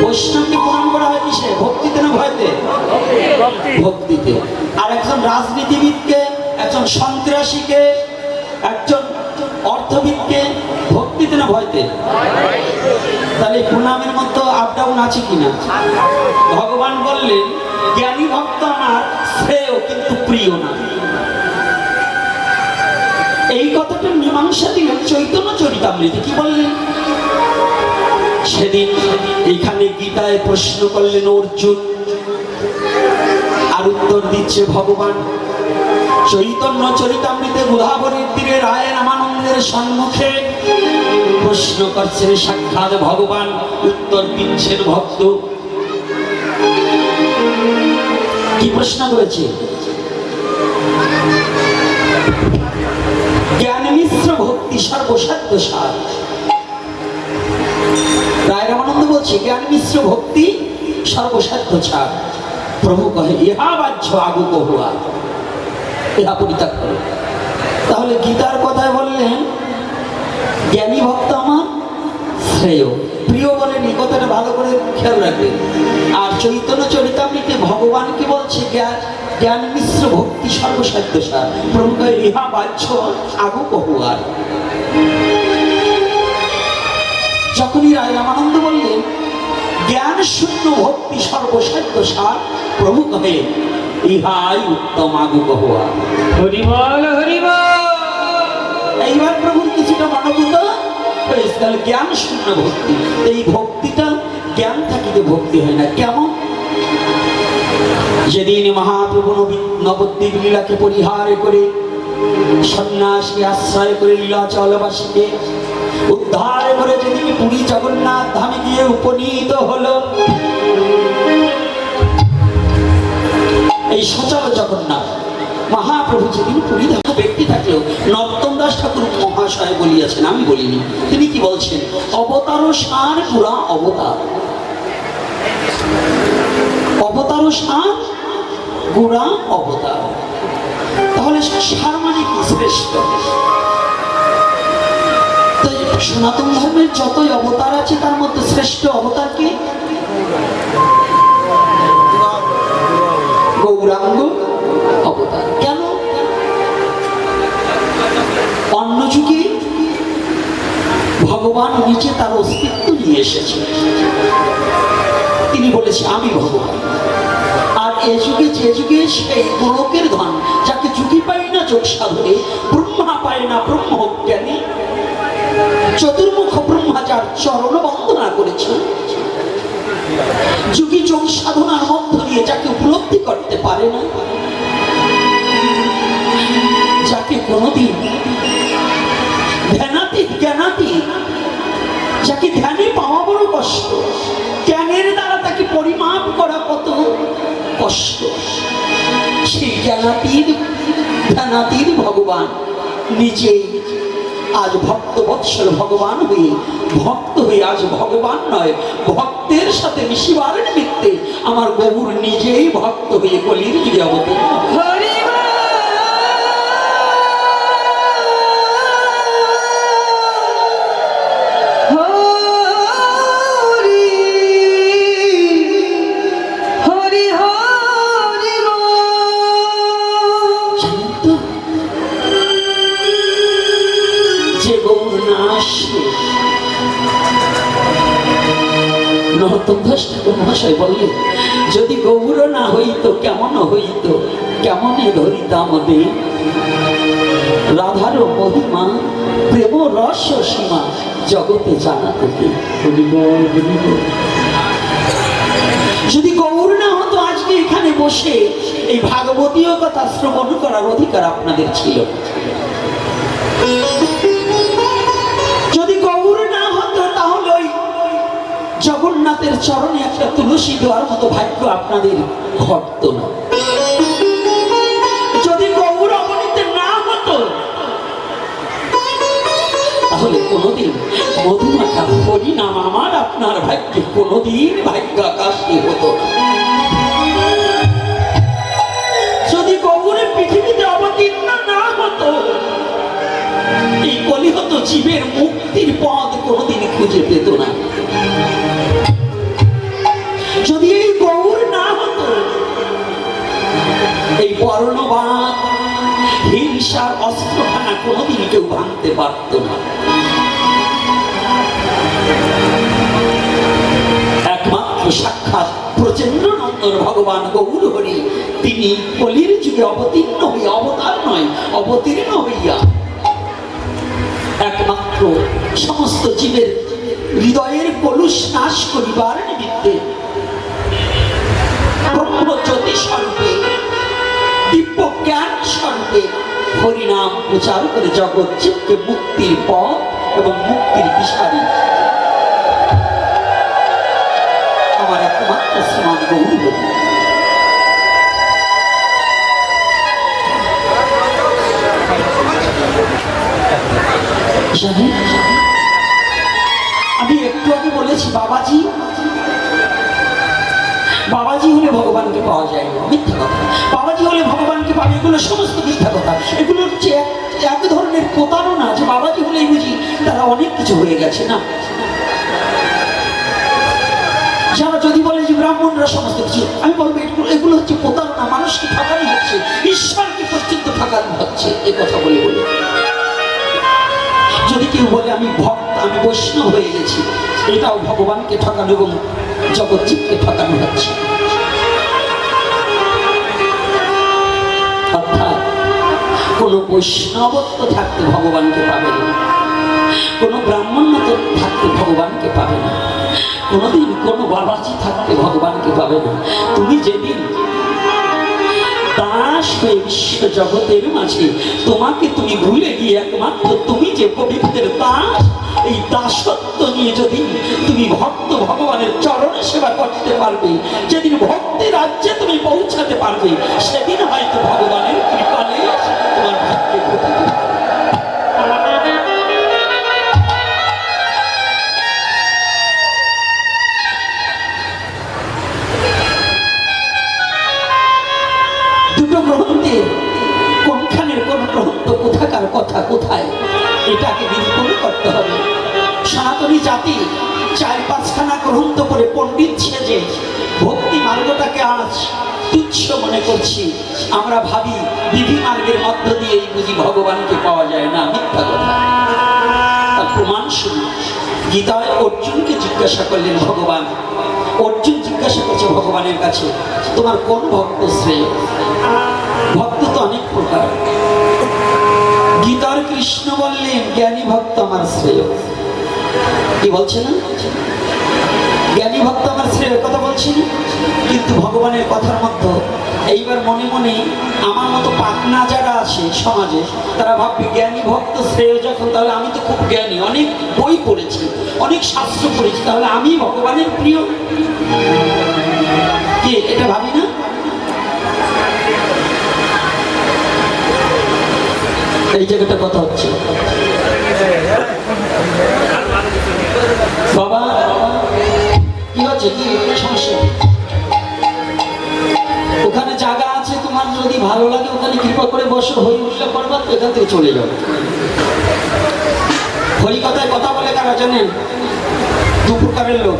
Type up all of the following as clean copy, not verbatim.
বৈষ্ণবকে প্রণাম করা হয় কিসে? ভক্তিতে না ভয়তে? ভক্তিতে। আর একজন রাজনীতিবিদকে, একজন সন্ত্রাসীকে, একজন অর্থবিদকে ভক্তিতে না ভয়তে? তাহলে প্রণামের মতো আপ ডাউন আছে কিনা? ভগবান বললেন জ্ঞানী ভক্ত আমার শ্রেয় কিন্তু প্রিয় না। এই কথাটা মীমাংসা দিলেন চৈতন্য চরিতামৃতে। কি বললেন? সেদিন এখানে গীতায় প্রশ্ন করলেন অর্জুন, আর উত্তর দিচ্ছে ভগবান। চৈতন্য চরিতামৃতে গোদাবরীর তীরে রায় রামানন্দের সম্মুখে প্রশ্ন করছেন সাক্ষাৎ ভগবান, উত্তর দিচ্ছেন ভক্ত। কি প্রশ্ন করেছে? জ্ঞান মিশ্র ভক্তি সর্বসাধ্য সার। রায় রামানন্দ বলছে জ্ঞান মিশ্র ভক্তি সর্বসাধ্য ছাড়। প্রভু কহে ইহা বাহ্য আগু কহুয়া, ইহা পরিত্যাগ করো। তাহলে গীতার কথায় বললেন জ্ঞানী ভক্ত আমার শ্রেয়, প্রিয় বলেন। এই কথাটা ভালো করে খেয়াল রাখবেন। আর চৈতন্য চরিতামৃতে ভগবান কি বলছে? জ্ঞান মিশ্র ভক্তি সর্বসাধ্য সার। প্রভু কহে ইহা বাহ্য আগু কহুয়ার। যখনই রায় রামানন্দ বললেন জ্ঞান শূন্য ভক্তি সর্বসাধ্য সার, প্রভু কহে ইহাই উত্তম আগু কহুয়া। হরি বল হরি বল। এইবার প্রভুর কিছুটা মানবত হয়েছে। তাহলে জ্ঞান শূন্য ভক্তি, এই ভক্তিটা জ্ঞান থাকিতে ভক্তি হয় না। কেমন? যেদিন মহাপ্রভু নবদ্বীপ লীলাকে পরিহার করে সন্ন্যাসকে আশ্রয় করে লীলাচলবাসীকে উদ্ধার করে যেদিন পুরী জগন্নাথ ধামে গিয়ে উপনীত হলো, এই সচল জগন্নাথ মহাপ্রভু যেদিন পুরী ধামে ব্যক্তি থাকলেও নর্তন দাস ঠাকুর মহাশয় বলিয়াছেন, আমি বলিনি। তিনি কি বলছেন? অবতার সার পুরা অবতার, অবতার সার গুড়া অবতার। তাহলে সার মানে কি? শ্রেষ্ঠ। সনাতন ধর্মের যতই অবতার আছে তার মধ্যে শ্রেষ্ঠ অবতার কি? গৌরাঙ্গ অবতার। কেন? অন্য যুগে ভগবান নিচে তার অস্তিত্ব নিয়ে এসেছে, তিনি বলেছে আমি ভগবান। আর এ যুগে যে যুগে সেই গোলকের ধন যাকে যুগি পাই না যোগ সাধনে, ব্রহ্মা পায় না ব্রহ্ম জ্ঞানী, চতুর্মুখ ব্রহ্মা যার চরণ বন্দনা করেছে, যুগী যোগ সাধনার মধ্য দিয়ে যাকে উপলব্ধি করতে পারে না, যাকে কোনদিন ধ্যানাতীত জ্ঞানাতীত, যাকে ধ্যানে পাওয়া বড় কষ্ট, জ্ঞানের দ্বারা তাকে পরিমাপ করা কত কষ্ট, সেই জ্ঞানাতীত ধ্যানাতীত ভগবান নিজেই আজ ভক্ত বৎসল ভগবান হয়ে, ভক্ত হয়ে আজ ভগবান নয় ভক্তের সাথে মিশিবার নিমিত্তে আমার গৌর নিজেই ভক্ত হয়ে কলির যুগে অবতীর্ণ। নরোত্তম দাস ঠাকুর মহাশয় বললেন যদি গৌর না হইত কেমন হইত, কেমনে ধরিতাম দে রাধার মহিমা প্রেম রস সীমা জগতে জানা থেকে। যদি গৌর না হতো আজকে এখানে বসে এই ভাগবতীয় কথা শ্রবণ করার অধিকার আপনাদের ছিল। যদি গৌর না হতো তাহলে ওই জগন্নাথের চরণে একটা তুলসী দেওয়ার মতো ভাগ্য আপনাদের ঘটত না। যদি গৌর অবনীতে না হতো তাহলে কোনোদিন মধুমাখা হরিনাম আমার আপনার ভাগ্যে কোনোদিন ভাগ্য আকাশে হতো না। যদি গৌরের পৃথিবীতে অবতীর্ণ না হতো এই কলিহত জীবের মুক্তির পথ কোনোদিন খুঁজে পেত না। কোনোদিন কেউ ভাঙতে পারত না। একমাত্র সাক্ষাৎ প্রচন্ডনন্দন ভগবান গৌর হরি, তিনি কলির যুগে অবতীর্ণ হইয়া, অবতার নয় অবতীর্ণ হইয়া একমাত্র সমস্ত জীবের হৃদয়ের কলুষ নাশ করিবার নিমিত্তে ব্রহ্মজ্যোতি স্বরূপে, দিব্য জ্ঞান স্বরূপে হরিনাম প্রচার করে জগৎ জীবকে মুক্তির পথ এবং মুক্তির দিশারি আমার একমাত্র শ্রীমান গৌর হরি। আমি একটু আগে বলেছি বাবাজি, বাবাজি হলে ভগবানকে পাওয়া যায় না, মিথ্যা কথা। বাবাজি হলে ভগবানকে পাবে, এগুলো সমস্ত মিথ্যা কথা। এগুলো হচ্ছে এক ধরনের প্রতারণা যে বাবাজি হলেই বুঝি তারা অনেক কিছু হয়ে গেছে। না, যারা যদি বলে যে ব্রাহ্মণরা সমস্ত কিছু, আমি বলবো এগুলো হচ্ছে প্রতারণা, মানুষকে ঠকানো হচ্ছে, ঈশ্বরকে পর্যন্ত ঠকানো হচ্ছে এ কথা বলে বলে। যদি কেউ বলে আমি ভক্ত, আমি বৈষ্ণব হয়ে গেছি, এটাও ভগবানকে ঠকানো এবং জগৎজীবকে ঠকানো হচ্ছে। অর্থাৎ কোন বৈষ্ণবত্ব থাকতে ভগবানকে পাবে না, কোন ব্রাহ্মণ্যত্ব থাকতে ভগবানকে পাবে না, কোনদিন কোন বাবাজি থাকতে ভগবানকে পাবে না। তুমি যেদিন দাস হয়ে বিশ্ব জগতের মাঝে তোমাকে তুমি ভুলে গিয়ে একমাত্র তুমি যে পবিত্রের দাস, এই দাসত্ব নিয়ে যদি তুমি ভক্ত ভগবানের চরণে সেবা করতে পারবে, যেদিন ভক্তের রাজ্যে তুমি পৌঁছাতে পারবে, সেদিন হয়তো ভগবানের কৃপালে তোমার ভাগ্যে ঘটিতে পারবে। দুটো গ্রন্থের কোনখানের কোন গ্রন্থ কোথাকার কথা কোথায়, এটাকে নিরূপণ করতে হবে। সনাতনী জাতি 4-5খানা গ্রন্থ করে পণ্ডিত সেজে ভক্তি মার্গটাকে আজ তুচ্ছ মনে করছি। আমরা ভাবি বিধি মার্গের মধ্য দিয়েই বুঝি ভগবানকে পাওয়া যায় না, মিথ্যা কথা। তার প্রমাণ শুনি, গীতায় অর্জুনকে জিজ্ঞাসা করলেন ভগবান, অর্জুন জিজ্ঞাসা করছে ভগবানের কাছে, তোমার কোন ভক্ত শ্রেয়? ভক্ত তো অনেক প্রকার। গীতার কৃষ্ণ বললেন জ্ঞানী ভক্ত আমার শ্রেয়। কি বলছে না? জ্ঞানী ভক্ত আমার শ্রেয় কথা বলছি, কিন্তু ভগবানের কথার মধ্যে এইবার মনে মনে আমার মতো পাকনা যারা আছে সমাজে, তারা ভাববে জ্ঞানী ভক্ত শ্রেয় যখন, তাহলে আমি তো খুব জ্ঞানী, অনেক বই পড়েছি, অনেক শাস্ত্র পড়েছি, তাহলে আমি ভগবানের প্রিয়। কে এটা ভাবি না? এই জায়গাটা কথা হচ্ছে। বাবা কি হচ্ছে, কি সমস্যা? ওখানে জায়গা আছে, তোমার যদি ভালো লাগে ওখানে কৃপা করে বসো, হরি উল্লা করবা, তো এখান থেকে চলে যাও। হরি কথায় কথা বলে কারা জানেন? দু প্রকারের লোক,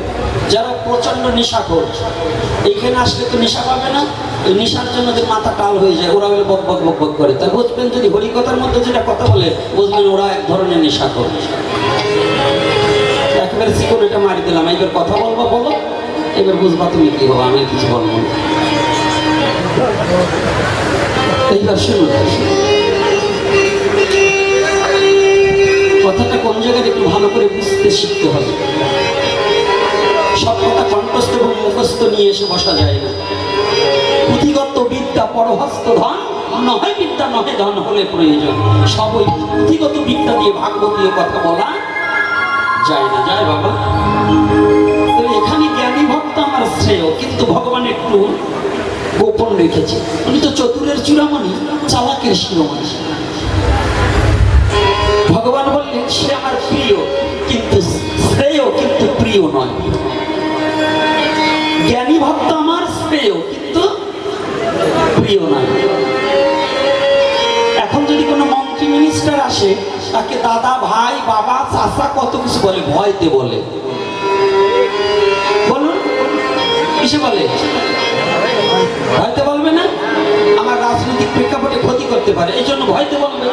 যারা প্রচন্ড নেশাখোর, এইখানে আসলে তো নেশা পাবে না, এই নেশার জন্য ওদের মাথা টাল হয়ে যায়, ওরা হলে বক বক বক বক করে। তা বুঝবেন যদি হরিকথার মধ্যে যেটা কথা বলে, বুঝবেন ওরা এক ধরনের নেশাখোর। একেবারে শিকড় এটা মারি দিলাম, এইবার কথা বলবো বলো, এবার বুঝবা তুমি কি হবো, আমি কিছু বলবো না। এইবার শুনুন, কথাটা কোন জায়গায় একটু ভালো করে বুঝতে শিখতে হবে। সব কথা কণ্ঠস্থ এবং মুখস্থ নিয়ে এসে বসা যায় না। পুঁথিগত বিদ্যা পরহস্ত ধন, নহে বিদ্যা নহে ধন হলে প্রয়োজন। সব ওই পুঁথিগত বিদ্যা দিয়ে ভাগবতীয় কথা বলা যায় না। যায় বাবা, এখানে জ্ঞানী ভক্ত আমার শ্রেয়, কিন্তু ভগবান একটু গোপন রেখেছে। উনি তো চতুরের চূড়ামণি, চালাকের শিরোমণি। ভগবান বললেন সে আমার প্রিয়, কিন্তু শ্রেয়, কিন্তু প্রিয় নয়। জ্ঞানী ভক্ত আমার শ্রেয়, কিন্তু প্রিয় নয়। এখন যদি কোনো মন্ত্রী মিনিস্টার আসে, তাকে দাদা, ভাই, বাবা, চাচা কত কিছু বলে, ভয়তে বলে। বলুন কিসে বলে? ভয়তে বলবে না? আমার রাজনৈতিক প্রেক্ষাপটে ক্ষতি করতে পারে, এই জন্য ভয়তে বলবে।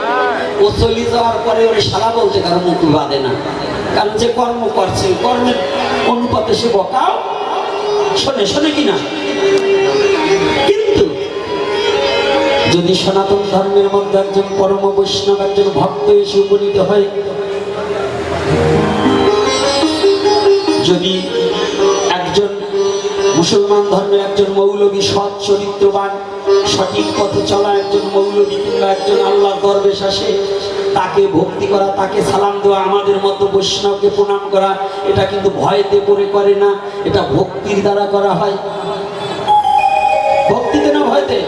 ও চলে যাওয়ার পরে ওর শালা বলতে কারো মুখ বাঁধে না, কারণ যে কর্ম করছে কর্মের অনুপাতে সে বকাও শোনে কিনা। কিন্তু যদি সনাতন ধর্মের মধ্যে একজন পরম বৈষ্ণব, একজন ভক্ত এসে উপনীত হয়, যদি একজন মুসলমান ধর্মের একজন মৌলবী, সৎ চরিত্রবান, সঠিক পথে চলা একজন মৌলবী কিংবা একজন আল্লাহর দরবেশ আসে, তাকে ভক্তি করা, তাকে সালাম দেওয়া, আমাদের মতো বৈষ্ণবকে প্রণাম করা, এটা কিন্তু ভয়তে পড়ে করে না, এটা ভক্তির দ্বারা করা হয়। ভক্তিতে না ভয়তে?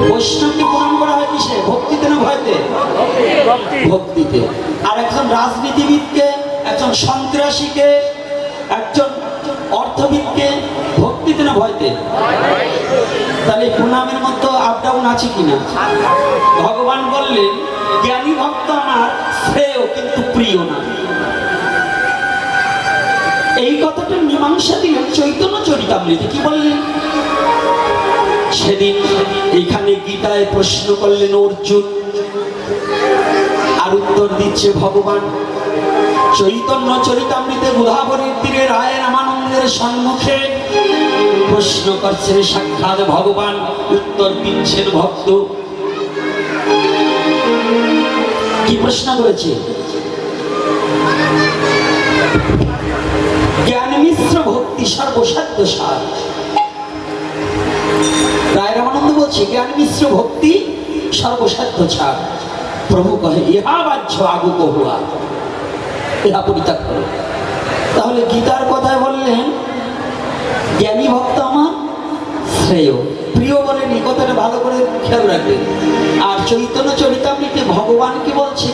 বৈষ্ণবকে প্রণাম করা হয় কিসে? ভক্তিতে না ভয়তে? ভক্তিতে। আর একজন রাজনীতিবিদকে, একজন সন্ত্রাসীকে, একজন অর্থবিদকে ভক্তিতে না ভয়তে? তাহলে প্রণামের মধ্যে আপ ডাউন আছে কিনা? ভগবান বললেন জ্ঞানী ভক্ত আমার শ্রেয় কিন্তু প্রিয় না। এই কথাটা মীমাংসা দিলেন চৈতন্য চরিতামৃতে। কি বললেন? সেদিন এখানে গীতায় প্রশ্ন করলেন অর্জুন, আর উত্তর দিচ্ছে ভগবান। চৈতন্য চরিতামৃতে গোদাবরীর তীরে রায় রামানন্দের সম্মুখে প্রশ্ন করছেন সাক্ষাৎ ভগবান, উত্তর দিচ্ছেন ভক্ত। কি প্রশ্ন করেছে? জ্ঞান মিশ্র ভক্তি সর্বসাধ্য সার। রায় রামানন্দ বলছে জ্ঞান মিশ্র ভক্তি সর্বসাধ্য ছাড়। প্রভু কহে ইহা বাহ্য আগু কহুয়া, ইহা পরিত্যাগ করো। তাহলে গীতার কথায় বললেন জ্ঞানী ভক্ত আমার শ্রেয়, প্রিয় বলেন, এই কথাটা ভালো করে খেয়াল রাখবেন। আর চৈতন্য চরিতামৃতে ভগবান কি বলছে?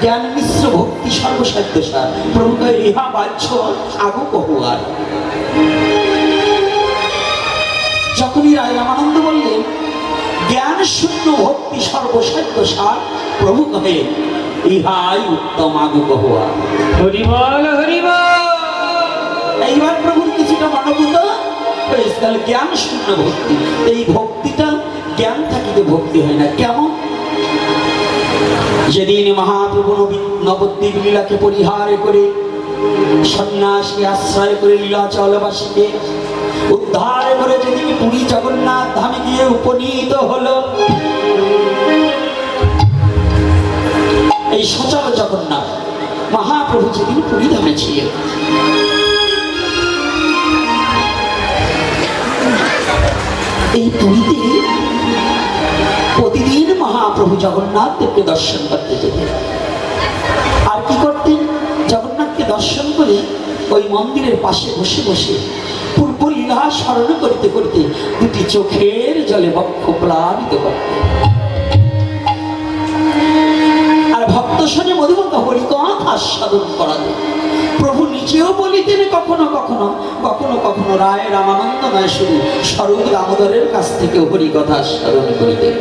জ্ঞান মিশ্র ভক্তি সর্বসাধ্য সার। প্রভু কহে ইহা বাহ্য আগু কহুয়ার। যখনই রায় রামানন্দ বললেন জ্ঞান শূন্য ভক্তি সর্বসাধ্য সার, প্রভু কহে ইহাই উত্তম আগু কহুয়া। হরি বল হরি বল। এইবার প্রভুর কিছুটা মনোভূত হয়েছে। তাহলে জ্ঞান শূন্য ভক্তি, এই ভক্তিটা জ্ঞান থাকিতে ভক্তি হয় না। কেমন? যেদিন মহাপ্রভু নবদ্বীপ লীলাকে পরিহার করে সন্ন্যাসকে আশ্রয় করে লীলাচলবাসীকে উদ্ধার করে যেদিন পুরী জগন্নাথ ধামে গিয়ে উপনীত হলো, এই সচল জগন্নাথ মহাপ্রভু যেদিন পুরী ধামে ছিলেন, এই পুরীতে প্রতিদিন মহাপ্রভু জগন্নাথ দেবকে দর্শন করতে যেতেন। আর কি করতেন? জগন্নাথকে দর্শন করে ওই মন্দিরের পাশে বসে বসে পূর্ব লীলা স্মরণ করতে করতে দুটি চোখের জলে বক্ষ প্লাবিত করতেন। আর ভক্ত শোনে মধুমন্ত হরিকথা সাধন করাতেন। প্রভু নিজেও বলিতেন কখনো কখনো, কখনো কখনো রায় রামানন্দ নয়, শুধু স্বরূপ দামোদরের কাছ থেকে হরিকথা সাধন করিতেন।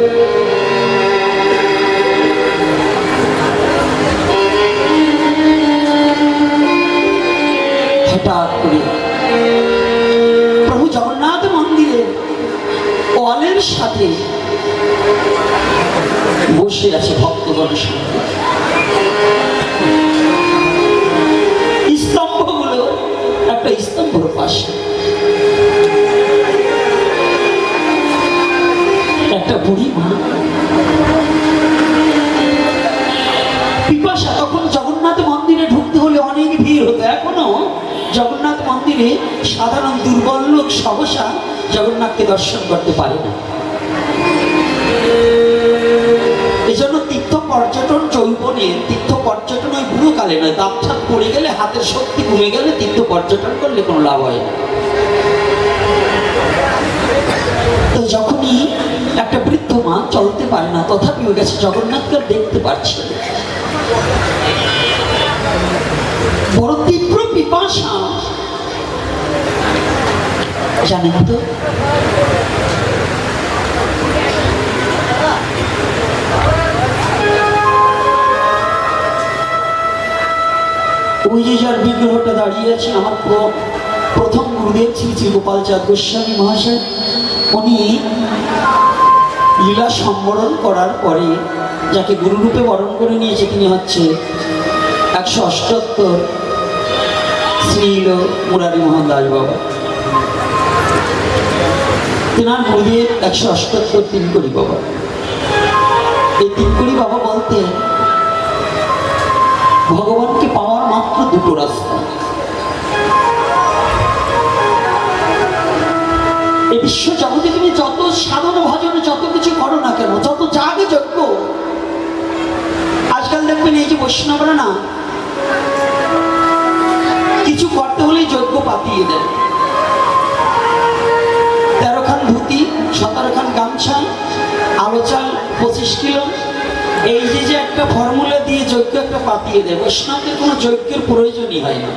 হঠাৎ করে প্রভু জগন্নাথ মন্দিরের ওয়ালের সাথে বসে আছে ভক্তগণের সঙ্গে। স্তম্ভগুলো একটা স্তম্ভের পাশে একটা বুড়ি মা পিপাসা। তখন জগন্নাথ মন্দিরে ঢুকতে হলে অনেক ভিড় হতো। এখনো জগন্নাথ মন্দিরে সাধারণ দুর্বল লোক সহসা জগন্নাথকে দর্শন করতে পারে না। এজন্য তীর্থ পর্যটন যৌবনে, তীর্থ পর্যটন ওই বুড়ো কালে নয়, দাঁত পড়ে গেলে, হাতের শক্তি কমে গেলে তীর্থ পর্যটন করলে কোনো লাভ হয় না। তো যখনই একটা বৃদ্ধ মা চলতে পারে না, তথাপিও গেছে জগন্নাথকে দেখতে পারছে, বড় তীব্র পিপাসা। জানেন তো ওই যে যার বিগ্রহটা দাঁড়িয়ে আছে, আমার প্রথম গুরুদেব শ্রী শ্রী গোপাল চাঁদ গোস্বামী মহাশয়, উনি লীলা সম্বরণ করার পরে যাকে গুরুরূপে বরণ করে নিয়েছে তিনি হচ্ছে 178 শ্রীল মুরারি মোহন দাস বাবা। তেনার মুরগির 178 তিনকড়ি বাবা। এই তিনকড়ি বাবা বলতেন ভগবানকে পাওয়ার মাত্র দুটো রাস্তা। এই বিশ্ব জগতে তুমি যত সাধন ভজন যত কিছু করো না কেন, যত যাগে যজ্ঞ, আজকাল দেখবেন এই যে বৈষ্ণবরা না কিছু করতে হলেই যজ্ঞ পাতিয়ে দেয়। 13 খান ধুতি, 17 খান গামছা, আলো চাল 25 কিলো, এই যে একটা ফর্মুলা দিয়ে যজ্ঞ একটা পাতিয়ে দেয়। বৈষ্ণবদের কোনো যজ্ঞের প্রয়োজনই হয় না।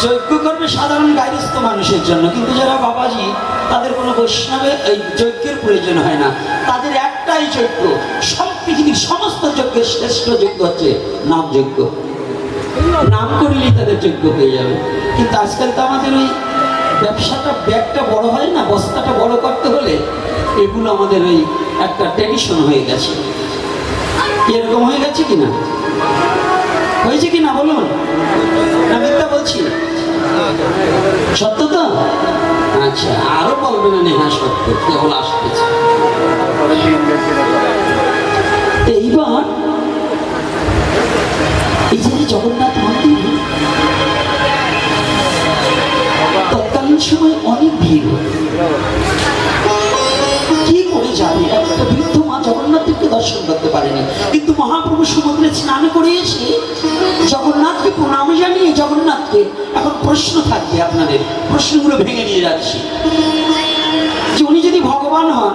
যজ্ঞ করবে সাধারণ গায়স্থ মানুষের জন্য, কিন্তু যারা বাবাজি তাদের কোনো বৈষ্ণবের এই যজ্ঞের প্রয়োজন হয় না। তাদের একটাই যজ্ঞ, সব পৃথিবীর সমস্ত যজ্ঞের শ্রেষ্ঠ যজ্ঞ হচ্ছে নাম যজ্ঞ। নাম করলেই তাদের যজ্ঞ হয়ে যাবে। কিন্তু আজকাল তো আমাদের ওই ব্যবসাটা ব্যাগটা বড় হয় না, বস্তাটা বড় করতে হলে এগুলো আমাদের ওই একটা ট্র্যাডিশন হয়ে গেছে। এরকম হয়ে গেছে কিনা, হয়েছে কিনা বলুন না, মিথ্যা বলছি? সত্য তো? আচ্ছা, আরো বলবেন না? হ্যাঁ সত্য, কেবল আসতেছে। এইবার এই যে জগন্নাথ মন্দির তৎকালীন সময় অনেক ভিড়, কি করে যাবে? একটা বৃদ্ধ মা জগন্নাথকে দর্শন করতে পারেনি, কিন্তু মহাপ্রভু সমুদ্রে স্নান করে এসে জগন্নাথকে প্রণাম জানিয়ে জগন্নাথকে, এখন প্রশ্ন থাকবে আপনাদের, প্রশ্নগুলো ভেঙে নিয়ে যাচ্ছি, যে উনি যদি ভগবান হন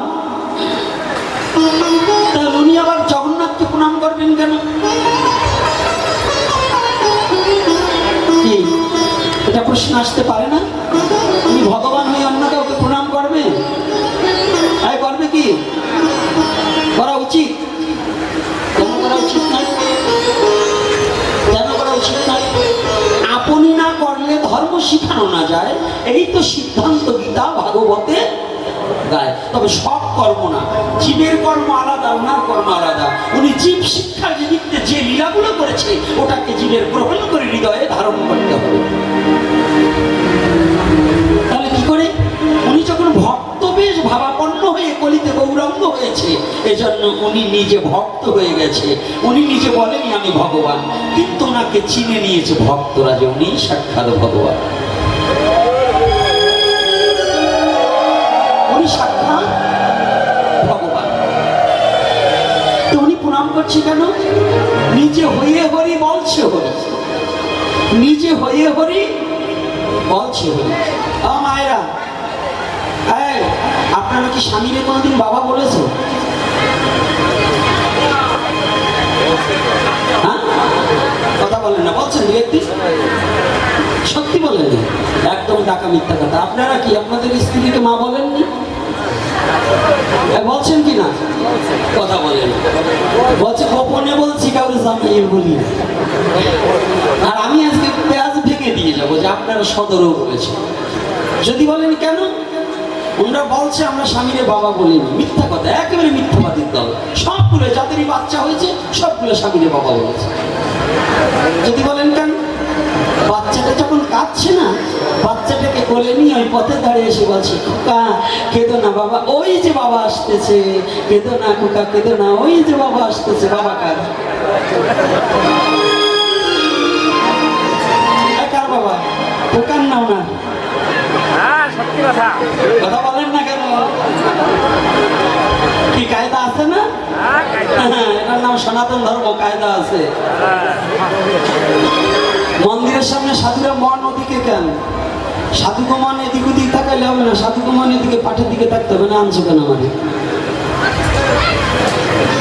তাহলে উনি আবার জগন্নাথকে প্রণাম করবেন কেন? এটা প্রশ্ন আসতে পারে না? উনি ভগবান হয়ে অন্য কাউকে প্রণাম করবে? করবে কি? করা উচিত? কেন করা উচিত নয়? কেন করা উচিত নয়? আপনি না করলে ধর্ম শিখানো না যায়, এই তো সিদ্ধান্ত গীতা ভাগবতে গায়। তবে সব কর্ম না, জীবের কর্ম আলাদা, ওনার কর্ম আলাদা। উনি জীব শিক্ষার নিমিত্তে যে লীলাগুলো করেছে ওটাকে জীবের গ্রহণ করে হৃদয়ে ধারণ করতে হবে। তাহলে কি করে? উনি যখন ভক্ত বেশ ভাবাপন্ন হয়ে কলিতে গৌরাঙ্গ হয়েছে, এজন্য উনি নিজে ভক্ত হয়ে গেছে। উনি নিজে বলেনি আমি ভগবান, কিন্তু ওনাকে চিনে নিয়েছে ভক্তরা যে উনি সাক্ষাৎ ভগবান। উনি সাক্ষাৎ ভগবান। তো উনি প্রণাম করছে কেন? নিজে হয়ে হরি বলছে হরি, নিজে হয়ে হরি বলছে হরি। মায়েরা, আপনারা কি স্বামীরে কোনোদিন বাবা বলেছে? হ্যাঁ, কথা বলেন না, বলছেন দু একদিন? সত্যি বলেননি? একদম টাকা মিথ্যা কথা। আপনারা কি আপনাদের স্ত্রীকে মা বলেননি? বলছেন কি না? কথা বলেন। বলছে গোপনে বলছি, কাউকে জানাই বলি না। আর আমি আজকে পেঁয়াজ ভেঙে দিয়ে যাবো যে আপনারা সদরও বলেছে। যদি বলেন কেন? ওনারা বলছে আমরা স্বামীরে বাবা বলিনি। মিথ্যা কথা, একেবারে মিথ্যাবাদীর দল। সবগুলো যাদেরই বাচ্চা হয়েছে সবগুলো স্বামীরে বাবা বলেছে। যদি বলেন কেন? বাচ্চাটা যখন কাঁদছে না, বাচ্চাটাকে কোলে নিয়ে ওই পথে দাঁড়িয়ে এসে বলছে খোকা কেঁদো না বাবা, ওই যে বাবা আসতেছে, কেঁদো না খোকা কেঁদো না, ওই যে বাবা আসতেছে, বাবা কাঁদ। কার বাবা? খোকার নাও না? কথা বলেন না কেন? কি কায়দা আছে না? এটার নাম সনাতন ধর্ম, কায়দা আছে। মন্দিরের সামনে সাধুরা মন ওদিকে কেন? সাধুকে মন এদিক ওদিক তাকাইলে হবে না, সাধুকে মন এদিকে পাঠের দিকে থাকতে হবে না। আনছো কেন মানে?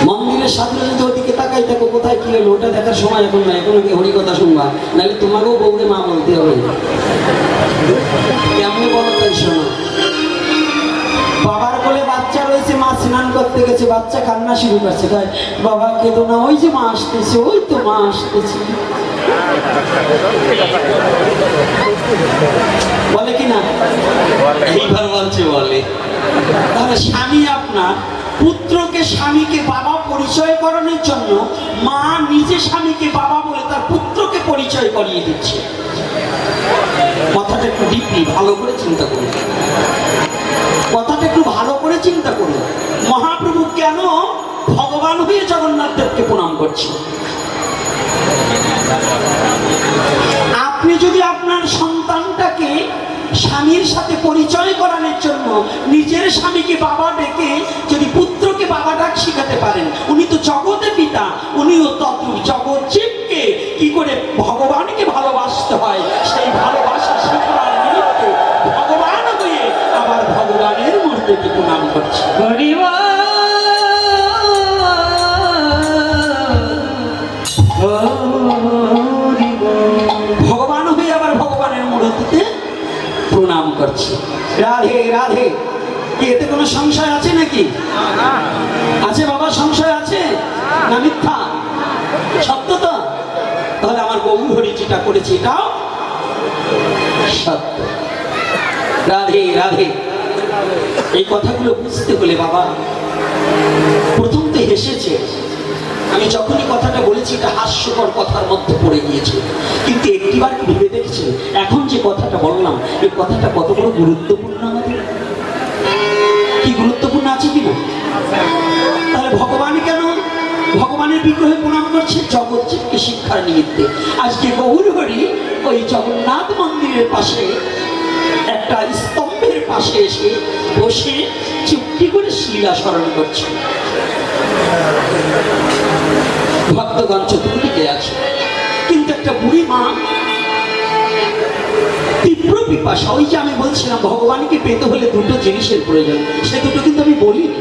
মন্দিরের সাধুরা যদি ওদিকে তাকাই থাকো কোথায় কি হলো ওটা দেখার সময় এখন না। এখন কি হরি কথা শুনবা, নাহলে তোমাকেও বউকে মা বলতে হবে। কেমনে বলো তাই শোনো। বাবার কোলে বাচ্চা রয়েছে, মা স্নান করতে গেছে, বাচ্চা কান্না শুরু করছে, তাই বাবা কেঁদো না, ওই যে মা আসতেছে, ওই তো মা আসতেছে। বলে কি না? এইবার বলছে বলে তাহলে স্বামী আপনার পুত্রকে স্বামীকে বাবা পরিচয় করানোর জন্য মা নিজে স্বামীকে বাবা বলে তার পুত্রকে পরিচয় করিয়ে দিচ্ছে। কথাটা একটু ডিপলি ভালো করে চিন্তা করুন, কথাটা একটু ভালো করে চিন্তা করুন। মহাপ্রভু কেন ভগবান হয়ে জগন্নাথ দেবকে প্রণাম করছে? আপনি যদি আপনার সন্তানটাকে স্বামীর সাথে পরিচয় করানোর জন্য নিজের স্বামীকে বাবা ডেকে যদি পুত্রকে বাবা ডাক শিখাতে পারেন, উনি তো জগতে পিতা, উনিও তদ্রূপ জগৎ জীবকে কি করে ভগবানকে ভালোবাসতে হয় সেই ভালোবাসা শেখার নিমিত্তে ভগবান হয়ে আবার ভগবানের মূর্তিকে প্রণাম করছে। হরি বল হরি বল। ভগবান হয়ে আবার ভগবানের মূর্তিতে প্রণাম করছে। রাধে রাধে। কি এতে কোনো সংশয় আছে নাকি? আছে বাবা, সংশয় আছে না মিথ্যা? সত্য তো? তাহলে আমার গৌর হরি যেটা করেছে এটাও সত্য। রাধে রাধে। এই কথাগুলো বুঝতে হলে বাবা প্রথম তো হেসেছে। আমি যখনই কথাটা বলেছি এটা হাস্যকর কথার মধ্যে পড়ে গিয়েছে, কিন্তু একটিবার কি ভেবে দেখেছে এখন যে কথাটা বললাম এই কথাটা কত বড় গুরুত্বপূর্ণ আমাদের? কি গুরুত্বপূর্ণ আছে কিনা? তাহলে ভগবান কেন ভগবানের বিগ্রহে প্রণাম করছে? জগৎজীবকে শিক্ষার নিমিত্তে। আজকে গৌর হরি ওই জগন্নাথ মন্দিরের পাশে একটা স্তম্ভের পাশে এসে বসে চুপটি করে লীলা স্মরণ করছে। ভক্তগণ চতুর্দিকে আছে, কিন্তু একটা বুড়ি মা তীব্র পিপাসা। ওই যে আমি বলছিলাম ভগবানকে পেতে হলে দুটো জিনিসের প্রয়োজন, সে দুটো কিন্তু আমি বলিনি।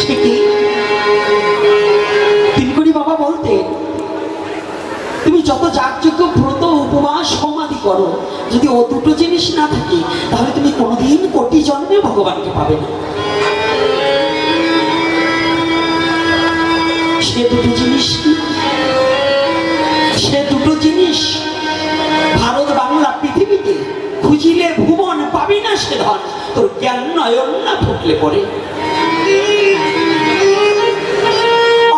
সে কি? তিনকড়ি বাবা বলতে তুমি যত যাগযজ্ঞ ব্রত উপবাস সমাধি করো, যদি ও দুটো জিনিস না থাকে তাহলে তুমি কোনোদিন কোটি জন্মে ভগবানকে পাবে না। সে দুটো জিনিস কি? সে দুটো জিনিস ভারত বাংলা পৃথিবীতে খুঁজিলে ভুবন পাবি না সে ধন, তোর জ্ঞান নয়ন না ফুটলে পরে।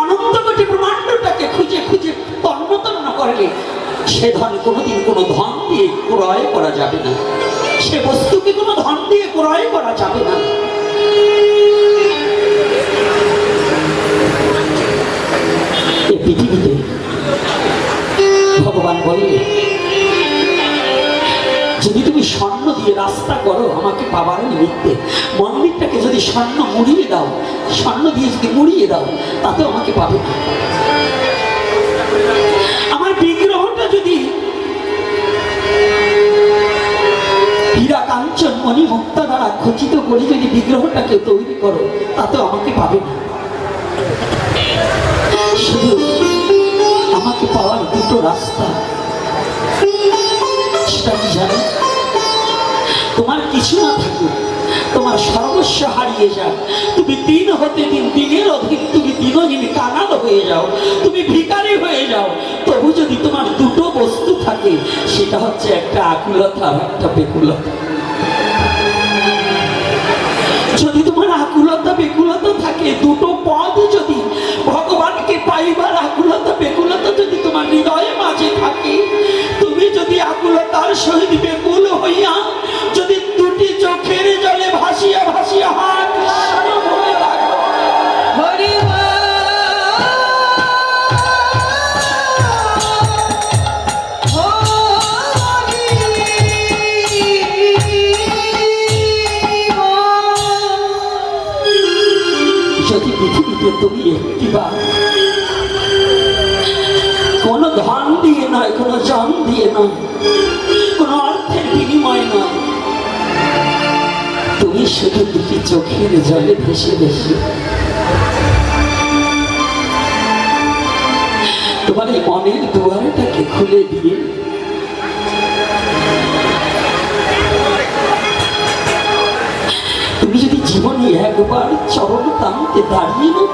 অনন্ত কোটি ব্রহ্মাণ্ডটাকে খুঁজে খুঁজে তন্ন তন্ন করলে সে ধন কোনোদিন কোনো ধন দিয়ে ক্রয় করা যাবে না, সে বস্তুকে কোনো ধন দিয়ে ক্রয় করা যাবে না। পৃথিবীতে ভগবান বলে যদি তুমি স্বর্ণ দিয়ে রাস্তা করো আমাকে পাবার নিমিত্তে, মন্দিরটাকে যদি স্বর্ণ মুড়িয়ে দাও, স্বর্ণ দিয়ে যদি মুড়িয়ে দাও তাতে আমাকে পাবে না। আমার বিগ্রহটা যদি হীরা কাঞ্চন মণি মুক্তা দ্বারা খচিত করে যদি বিগ্রহটাকে তৈরি করো তাতেও আমাকে পাবে না। শুধু আমাকে পাওয়ার দুটো রাস্তা, সেটা কি জানো? তোমার কিছু না থাকুক, তোমার সর্বস্ব হারিয়ে যাক, তুমি দিন হতে দিন দিনের অধিক তুমি দিনহীন কানাল হয়ে যাও, তুমি ভিখারি হয়ে যাও, তবু যদি তোমার দুটো বস্তু থাকে সেটা হচ্ছে একটা আকুলতা আর একটা বেকুলতা। যদি তোমার আকুলতা বেকুলতা থাকে, দুটো পদ যদি ভগবানকে পাইবার আকুলতা বেকুলতা যদি তোমার হৃদয়ে মাঝে থাকে, তুমি যদি আকুলতার সহিত বেকুল হইয়া যদি দুটি চোখের জলে ভাসিয়া ভাসিয়া হাত কৃষ্ণ বলে ডাকো, হরি বল যদি পৃথিবীতে তুমি একটিবার কোনো ধন দিয়ে নয়, কোনো জন দিয়ে নয়, কোনো অর্থের বিনিময় নয়, তুমি শুধু দুটি চোখের জলে ভেসে ভেসে তোমার এই মনের দুয়ারটাকে খুলে দিয়ে তুমি যদি জীবনে একবার চরণ তামতে দাঁড়িয়ে না,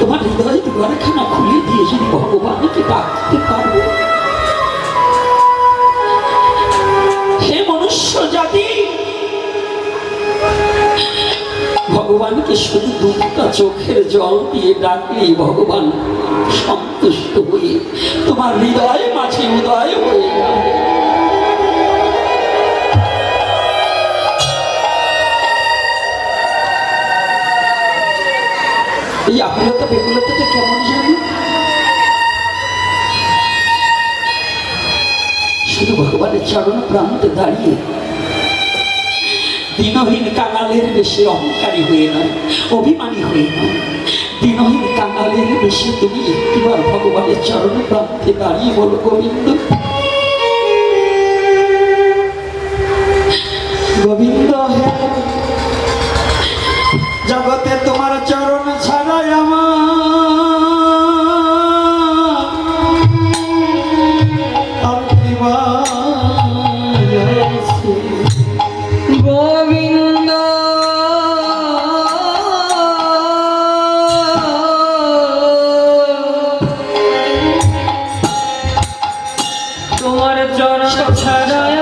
তোমার হৃদয় দুয়ারখানা খুলে দিয়ে যদি ভগবানকে ডাকতে পারো, হে মনুষ্য জাতি ভগবানকে শুধু দুটা চোখের জল দিয়ে ডাকলেই ভগবান সন্তুষ্ট হয়ে তোমার হৃদয় মাঝে উদয় হয়ে যাবে। এই আকুলতা বেকুলতাটা কেমন জানি? শুধু ভগবানের চরণ প্রান্তে দাঁড়িয়ে দিনহীন কাঙালের বেশি অহংকারী হয়ে নয়, অভিমানী হয়ে নয়, দিনহীন কাঙালের বেশি তুমি একটিবার ভগবানের চরণ প্রান্তে দাঁড়িয়ে বলো, গোবিন্দ গোবিন্দ হে, জগতে তোমার চরণ ছাড়াই আমার আর কি বা আছে? গোবিন্দ তোমার চরণ ছাড়াই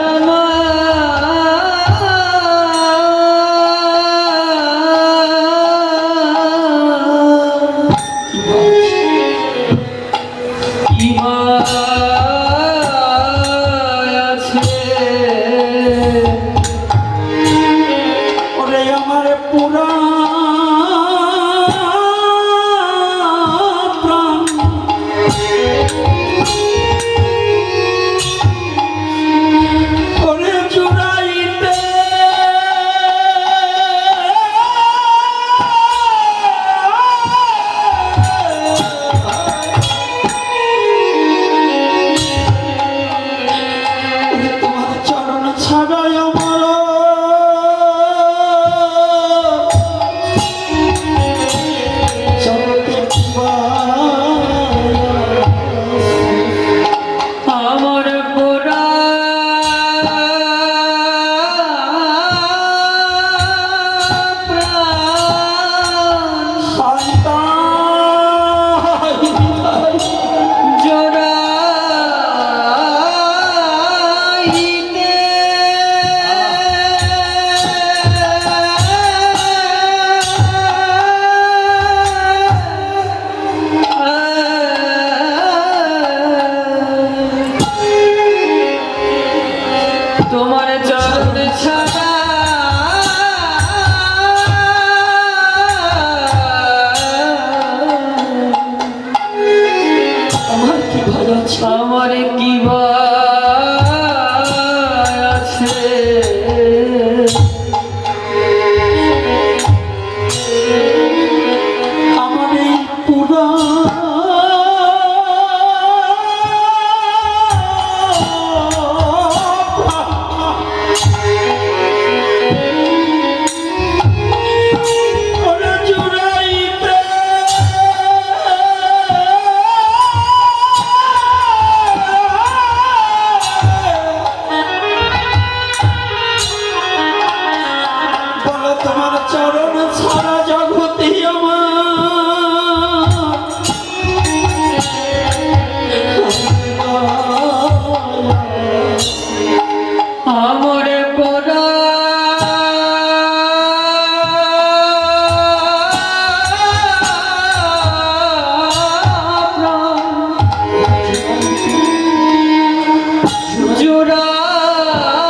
ওরে আমার পুরা প্রাণ ওরে জুড়াইতে তোমার চরণ ছাড়াই আমার জগতে কি বা আমার পোড়া প্রাণ জোড়াইতে তোমার চরণ ছাড়া আমার কি ভয় আছে? আমার কি ভয় আছে? আমার এই পুরা ওরে জুড়াইতে বলো তোমার চরণ ছাড়া জগতে আমার পোড়া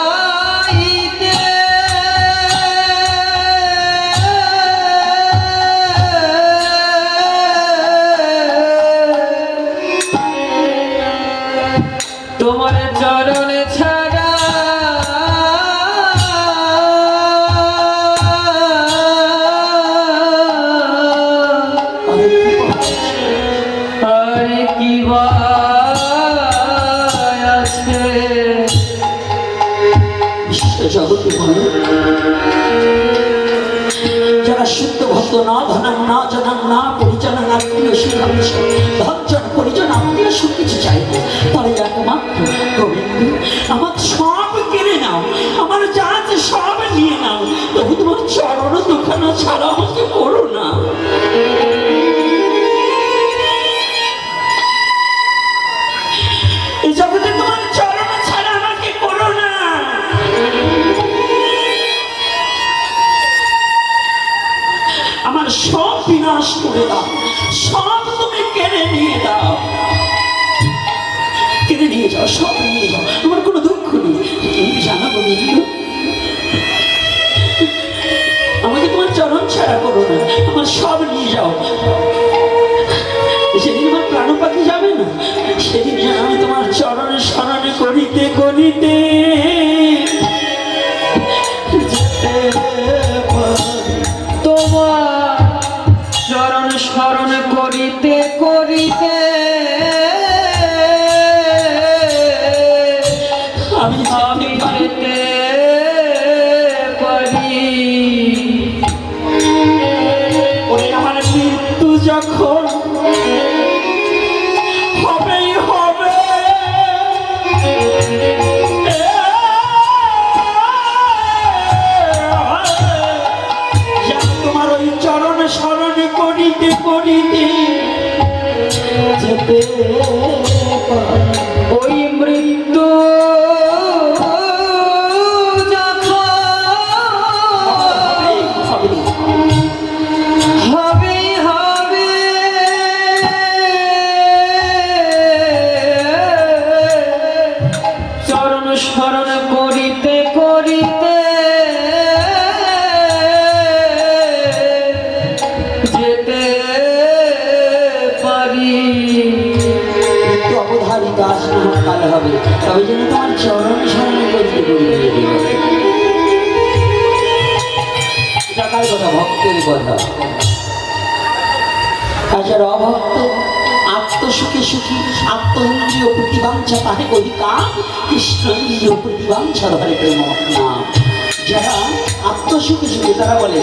জোড়াইতে তোমার চরণ ছাড়া আর কি ভয় আছে? জগতে ভালো যারা শুদ্ধ ভক্ত না ধনাং না জনাং না পরিজনাং আত্মীয় সুখাংশ ধনজন পরিজন আত্মীয় সব কিছু চাইবে, তারাই একমাত্র গোবিন্দ আমার সব কেড়ে নাও, আমার যা আছে সব নিয়ে নাও, তবু তোমার চরণ দুখানা ছাড়া আমাকে করো না। এই জগতে তোমার চরণ ছাড়া আমাকে করো না। দাও, সব তুমি কেড়ে নিয়ে দাও, কেড়ে নিয়ে যাও, সব নিয়ে যাও, আমার কোনো দুঃখ নেই। কিন্তু জানাবো বিন্দু, আমাকে তোমার চরণ ছাড়া করো না, আমার সব নিয়ে যাও। সেদিন আমার প্রাণ পাখি যাবে না, সেদিন যেন আমি তোমার চরণে স্মরণে করিতে করিতে যেতে পারি। তোমার চরণ স্মরণ করিতে করিতে আমি আমি যেতে পারি। ওরে আমার মৃত্যু যখন হবেই হবে, যেন তোমার ওই চরণ স্মরণে করিতে করিতে যেতে পারি। ওই মৃত্যু হবে, হবে হবে চরণ স্মরণ করিতে করিতে যেতে পারি। একটু অবধারিত আজ না হোক কাল হবে, তবে যেন তোমার চরণ স্মরণে করিতে করিতে টাকার কথা, ভক্তের কথা। আর যারা অভক্ত, আত্মসুখে সুখী, আত্মইন্দ্রিয় প্রতিবাঞ্ছা তাহে অধিকার, কৃষ্ণ ইন্দ্রিয় প্রতিবাঞ্ছা ধরে প্রেম নাম। যারা আত্মসুখে সুখী তারা বলে